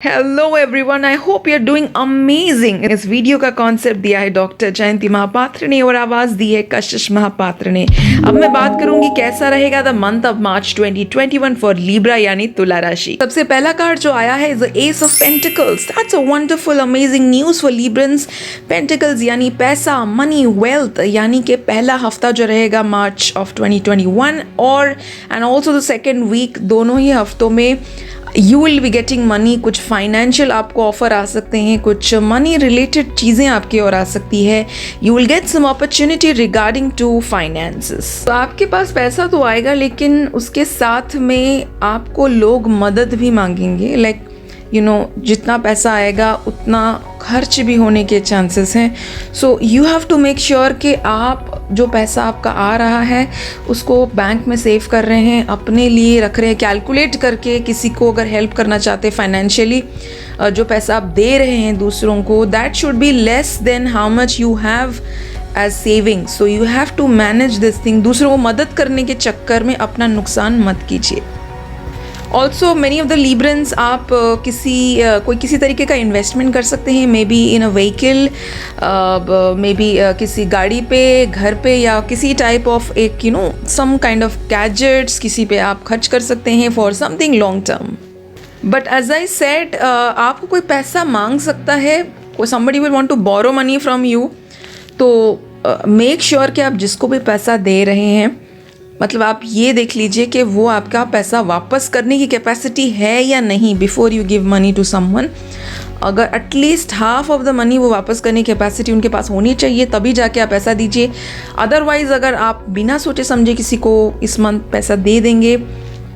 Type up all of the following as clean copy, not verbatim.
Hello everyone, I hope you are doing amazing. इस video का concept दिया है डॉक्टर जयंती महापात्र ने और आवाज दी है कशिश महापात्र ने। अब मैं बात करूंगी कैसा रहेगा the month of March 2021 for Libra यानी तुला राशि। सबसे पहला कार्ड जो आया है the S of pentacles. That's a wonderful amazing news for Librans. Pentacles यानी पैसा, मनी, वेल्थ, यानी कि पहला हफ्ता जो रहेगा मार्च ऑफ 2021 और and also the second week, दोनों ही हफ्तों में you will be getting money. कुछ फाइनेंशियल आपको ऑफर आ सकते हैं, कुछ मनी रिलेटेड चीज़ें आपकी ओर आ सकती है। You will get some opportunity regarding to finances. तो आपके पास पैसा तो आएगा, लेकिन उसके साथ में आपको लोग मदद भी मांगेंगे। लाइक जितना पैसा आएगा उतना खर्च भी होने के चांसेस हैं। So you have to make sure कि आप जो पैसा आपका आ रहा है उसको बैंक में सेव कर रहे हैं, अपने लिए रख रहे हैं, कैलकुलेट करके। किसी को अगर हेल्प करना चाहते फाइनेंशियली, जो पैसा आप दे रहे हैं दूसरों को, that should be less than how much you have as saving. So you have to manage this thing. दूसरों को मदद करने के चक्कर में अपना नुकसान मत कीजिए। Also many of the Librans, आप किसी तरीके का इन्वेस्टमेंट कर सकते हैं। May be in a vehicle, may be किसी गाड़ी पे, घर पे, या किसी टाइप ऑफ एक सम काइंड ऑफ गैजेट्स किसी पे आप खर्च कर सकते हैं for something long term. But as I said, आपको कोई पैसा मांग सकता है, कोई somebody will want to borrow money from you। तो मेक श्योर कि आप जिसको भी पैसा दे रहे हैं, मतलब आप ये देख लीजिए कि वो आपका पैसा वापस करने की कैपेसिटी है या नहीं before you give money to someone. अगर at least half of the money वो वापस करने की कैपेसिटी उनके पास होनी चाहिए, तभी जाके आप पैसा दीजिए। अदरवाइज अगर आप बिना सोचे समझे किसी को इस मंथ पैसा दे देंगे,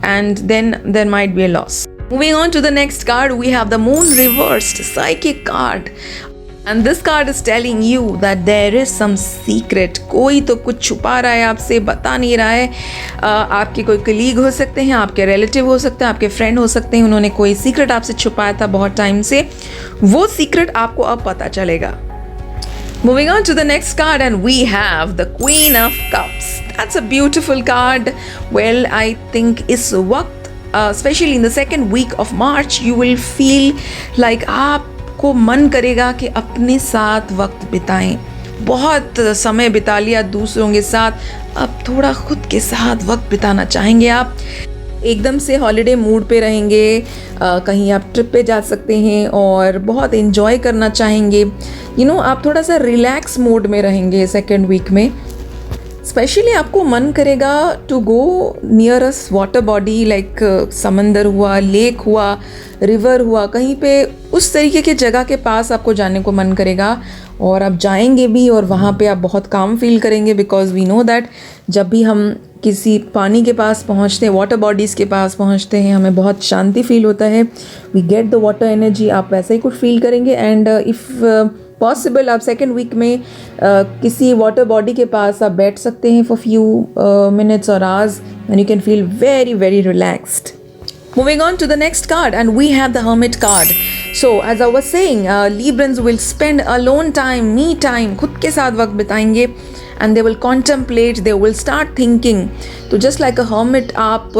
and then there might be a loss. Moving on to the next card, we have the moon reversed, psychic card. And this card is telling you that there is some secret. कोई तो कुछ छुपा रहा है आपसे, बता नहीं रहा है। आपके कोई कलीग हो सकते हैं, आपके रिलेटिव हो सकते हैं, आपके फ्रेंड हो सकते हैं। उन्होंने कोई सीक्रेट आपसे छुपाया था बहुत टाइम से, वो सीक्रेट आपको अब पता चलेगा। Moving on to the next card, and we have the Queen of Cups. That's a beautiful card. Well, I think इस वक्त specially in the second week of March, you will feel like आपको मन करेगा कि अपने साथ वक्त बिताएं। बहुत समय बिता लिया दूसरों के साथ, अब थोड़ा खुद के साथ वक्त बिताना चाहेंगे। आप एकदम से हॉलिडे मूड पे रहेंगे, कहीं आप ट्रिप पे जा सकते हैं और बहुत इन्जॉय करना चाहेंगे। आप थोड़ा सा रिलैक्स मोड में रहेंगे सेकेंड वीक में। स्पेशली आपको मन करेगा to go near us water body, like समंदर हुआ, लेक हुआ, रिवर हुआ, कहीं पे उस तरीके की जगह के पास आपको जाने को मन करेगा। और आप जाएंगे भी और वहाँ पे आप बहुत काम फील करेंगे, बिकॉज वी नो दैट जब भी हम किसी पानी के पास पहुँचते हैं, वाटर बॉडीज़ के पास पहुँचते हैं, हमें बहुत शांति फील होता है। We get the water energy. आप वैसे ही कुछ फील करेंगे। एंड इफ़ पॉसिबल आप सेकेंड वीक में किसी वाटर बॉडी के पास आप बैठ सकते हैं फॉर फ्यू मिनट्स और hours, and you can feel very very relaxed. Moving on to the next card, and we have the Hermit card. So as I was saying, Librans will spend alone time, me time, खुद के साथ वक्त बिताएंगे, and they will contemplate, they will start thinking. तो just like a hermit, आप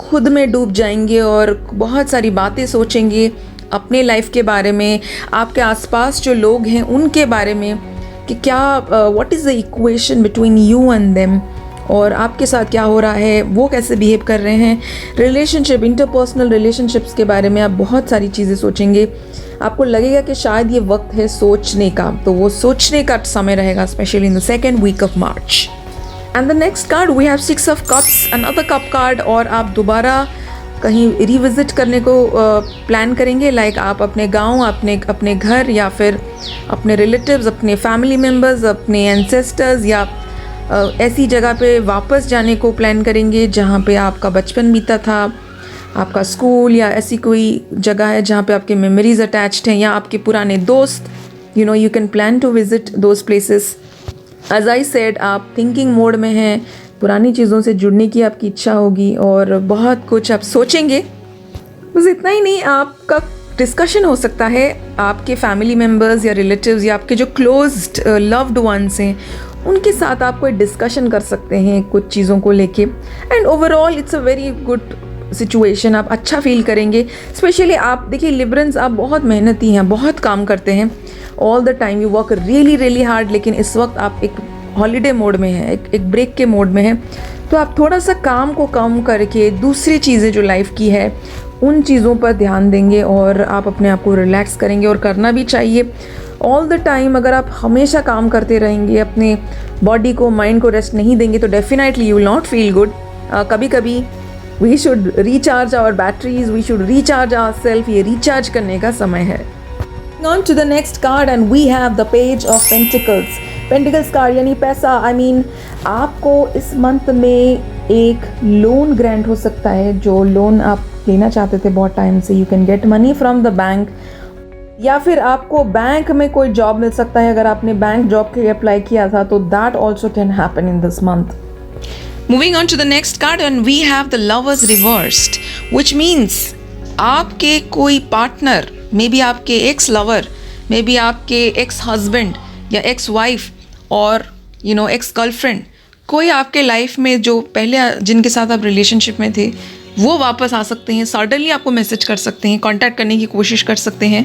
खुद में डूब जाएंगे और बहुत सारी बातें सोचेंगे अपने लाइफ के बारे में, आपके आसपास जो लोग हैं उनके बारे में, कि क्या what is the equation between you and them, और आपके साथ क्या हो रहा है, वो कैसे बिहेव कर रहे हैं। रिलेशनशिप, इंटरपर्सनल रिलेशनशिप्स के बारे में आप बहुत सारी चीज़ें सोचेंगे। आपको लगेगा कि शायद ये वक्त है सोचने का, तो वो सोचने का समय रहेगा, specially in the second week of March. And the next card we have 6 of cups, another cup card. और आप दोबारा कहीं रिविज़िट करने को प्लान करेंगे, लाइक आप अपने गांव, अपने घर, या फिर अपने रिलेटिव्स, अपने फैमिली मेम्बर्स, अपने एंसेस्टर्स, या ऐसी जगह पे वापस जाने को प्लान करेंगे जहाँ पे आपका बचपन बीता था, आपका स्कूल, या ऐसी कोई जगह है जहाँ पे आपके मेमोरीज अटैच्ड हैं, या आपके पुराने दोस्त। You can plan to visit those places. As I said, आप थिंकिंग मोड में हैं, पुरानी चीज़ों से जुड़ने की आपकी इच्छा होगी और बहुत कुछ आप सोचेंगे। बस इतना ही नहीं, आपका डिस्कशन हो सकता है आपके फैमिली मेम्बर्स या रिलेटिव्स या आपके जो क्लोज्ड लव्ड वंस हैं उनके साथ आप कोई डिस्कशन कर सकते हैं कुछ चीज़ों को लेके। And overall it's a very good situation आप अच्छा फील करेंगे। स्पेशली आप देखिए लिब्रन्स, आप बहुत मेहनती हैं, बहुत काम करते हैं, all the time you work really really hard, लेकिन इस वक्त आप एक हॉलीडे मोड में हैं, एक ब्रेक के मोड में हैं। तो आप थोड़ा सा काम को कम करके दूसरी चीज़ें जो लाइफ की है उन चीज़ों पर ध्यान देंगे और आप अपने आप को रिलैक्स करेंगे, और करना भी चाहिए ऑल द टाइम। अगर आप हमेशा काम करते रहेंगे, अपने बॉडी को, माइंड को रेस्ट नहीं देंगे, तो definitely you will not feel good. कभी कभी we should recharge our batteries, we should recharge ourself. ये रिचार्ज करने का समय है। On to the next card and we have the page of Pentacles. Pentacles card यानी पैसा, I mean आपको इस मंथ में एक लोन ग्रांट हो सकता है, जो लोन आप लेना चाहते थे बहुत टाइम से। You can get money from the bank, या फिर आपको बैंक में कोई जॉब मिल सकता है। अगर आपने बैंक जॉब के लिए अप्लाई किया था तो that also can happen in this month. Moving on to the next card and we have the Lovers reversed, which means आपके कोई पार्टनर, मे बी आपके एक्स लवर, मे बी आपके ex husband या ex wife और ex girlfriend, कोई आपके life में जो पहले जिनके साथ आप रिलेशनशिप में थे वो वापस आ सकते हैं। सडनली आपको मैसेज कर सकते हैं, कांटेक्ट करने की कोशिश कर सकते हैं।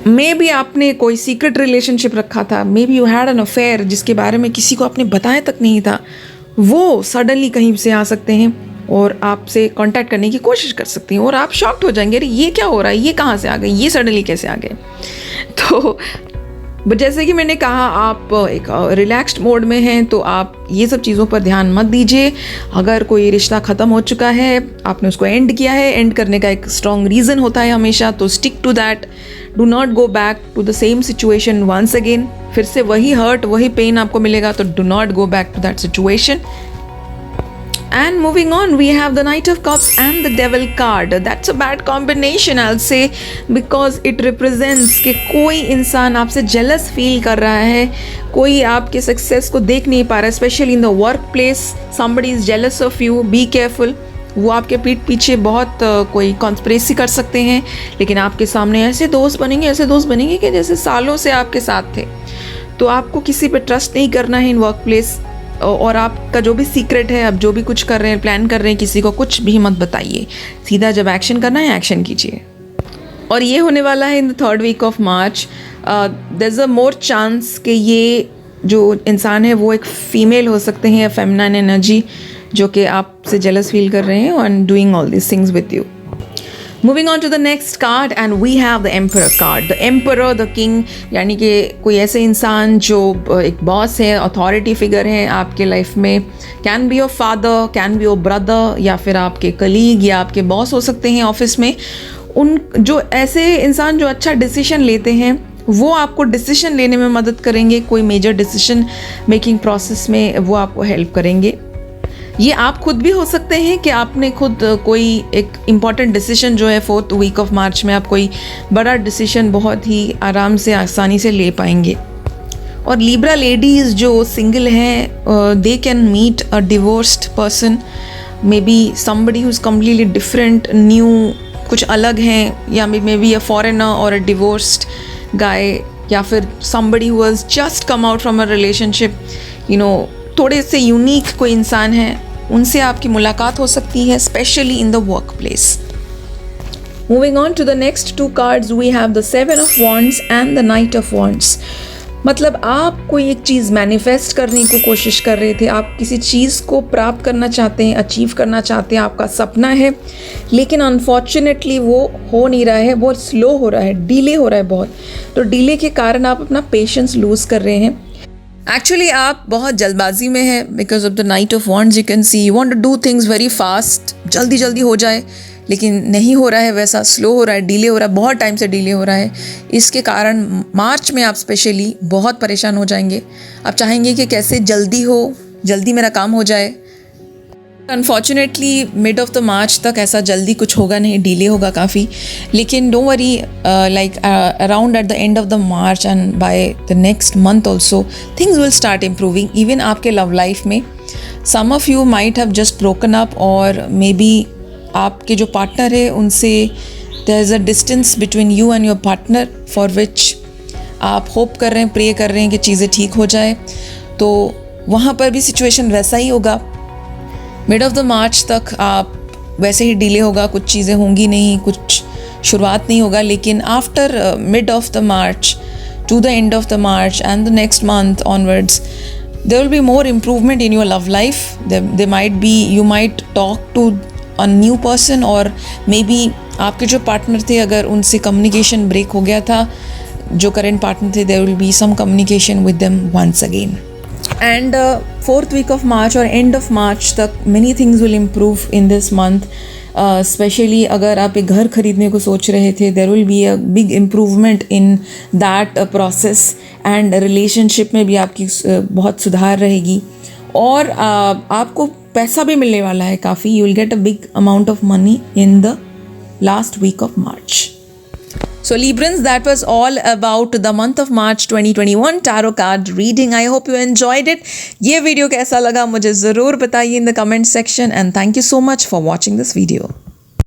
मे बी आपने कोई सीक्रेट रिलेशनशिप रखा था, may be you had an affair जिसके बारे में किसी को आपने बताया तक नहीं था, वो सडनली कहीं से आ सकते हैं और आपसे कांटेक्ट करने की कोशिश कर सकती हैं, और आप शॉक्ड हो जाएंगे, अरे ये क्या हो रहा है, ये कहाँ से आ गए, ये सडनली कैसे आ गए। तो जैसे कि मैंने कहा, आप एक रिलैक्स्ड मोड में हैं, तो आप ये सब चीज़ों पर ध्यान मत दीजिए। अगर कोई रिश्ता ख़त्म हो चुका है, आपने उसको एंड किया है, एंड करने का एक स्ट्रॉन्ग रीज़न होता है हमेशा, तो stick to that, do not go back to the same situation once again. फिर से वही हर्ट, वही पेन आपको मिलेगा, तो do not go back to that situation. And moving on, we have the Knight of Cups and the Devil card. That's a bad combination, I'll say, because it represents कि कोई इंसान आपसे jealous feel कर रहा है, कोई आपके success को देख नहीं पा रहा है, especially in the workplace. Somebody is jealous of you. Be careful. वो आपके पीठ पीछे बहुत कोई कॉन्स्पिरेसी कर सकते हैं, लेकिन आपके सामने ऐसे दोस्त बनेंगे कि जैसे सालों से आपके साथ थे। तो आपको किसी पे ट्रस्ट नहीं करना है इन वर्क प्लेस, और आपका जो भी सीक्रेट है, आप जो भी कुछ कर रहे हैं, प्लान कर रहे हैं, किसी को कुछ भी मत बताइए। सीधा जब एक्शन करना है, एक्शन कीजिए। और ये होने वाला है in the 3rd week of March. There is a more chance कि ये जो इंसान है वो एक फीमेल हो सकते हैं, फेमिनाइन एनर्जी, जो कि आपसे जेलस फील कर रहे हैं and doing all this things with you. Moving on to the next card and we have the Emperor card. The Emperor, the King, यानी कि कोई ऐसे इंसान जो एक बॉस है, अथॉरिटी फिगर है आपके लाइफ में। Can be your father, can be your brother, या फिर आपके कलीग या आपके बॉस हो सकते हैं ऑफिस में। उन जो ऐसे इंसान जो अच्छा डिसीजन लेते हैं, वो आपको डिसीजन लेने में मदद करेंगे। कोई मेजर डिसीजन मेकिंग प्रोसेस में वो आपको हेल्प करेंगे। ये आप खुद भी हो सकते हैं कि आपने खुद कोई एक इम्पॉर्टेंट डिसीजन जो है 4th week of March में आप कोई बड़ा डिसीजन बहुत ही आराम से, आसानी से ले पाएंगे। और लिब्रा लेडीज़ जो सिंगल हैं, they can meet a divorced person, maybe somebody who is completely different, new, कुछ अलग हैं, या मे बी अ फॉरेनर और अ डिवोर्स्ड गाय, या फिर somebody who has just come out from a relationship, थोड़े से यूनिक कोई इंसान है, उनसे आपकी मुलाकात हो सकती है, specially in the workplace. Moving on to the next 2 cards, we have the 7 of Wands and the Knight of Wands. मतलब आप कोई एक चीज़ मैनिफेस्ट करने की कोशिश कर रहे थे, आप किसी चीज़ को प्राप्त करना चाहते हैं, अचीव करना चाहते हैं, आपका सपना है, लेकिन अनफॉर्चुनेटली वो हो नहीं रहा है, बहुत स्लो हो रहा है, डिले हो रहा है बहुत। तो डिले के कारण आप अपना पेशेंस लूज़ कर रहे हैं। एक्चुअली आप बहुत जल्दबाजी में हैं, because of the Knight of Wands. You can see you want to do things very fast, जल्दी जल्दी हो जाए, लेकिन नहीं हो रहा है वैसा, स्लो हो रहा है, डिले हो रहा है, बहुत टाइम से डिले हो रहा है। इसके कारण मार्च में आप स्पेशली बहुत परेशान हो जाएंगे। आप चाहेंगे कि कैसे जल्दी मेरा काम हो जाए। अनफॉर्चुनेटली मिड ऑफ द मार्च तक ऐसा जल्दी कुछ होगा नहीं, डिले होगा काफ़ी। लेकिन don't worry, like around at the end of the March and by the next month also things will start improving. Even आपके लव लाइफ में some of you might have just broken up, और maybe आपके जो partner है उनसे there is a distance between you and your partner, for which आप hope कर रहे हैं, प्रे कर रहे हैं कि चीज़ें ठीक हो जाए। तो वहाँ पर भी सिचुएशन वैसा ही होगा। मिड ऑफ द मार्च तक आप वैसे ही डिले होगा, कुछ चीज़ें होंगी नहीं, कुछ शुरुआत नहीं होगा, लेकिन after mid of the March to the end of the March and the next month onwards, there will be more improvement in your love life. There might be, you might talk to a new person, or maybe आपके जो partner थे अगर उनसे communication break हो गया था, जो current partner थे, there will be some communication with them once again. And 4th week of March or end of March तक many things will improve in this month. Specially अगर आप एक घर खरीदने को सोच रहे थे, there will be a big improvement in that process, and relationship में भी आपकी बहुत सुधार रहेगी, और आपको पैसा भी मिलने वाला है काफ़ी. You will get a big amount of money in the last week of March. So Librans, that was all about the month of March 2021 tarot card reading. I hope you enjoyed it. ये video कैसा लगा मुझे ज़रूर बताइए in the comment section, and thank you so much for watching this video.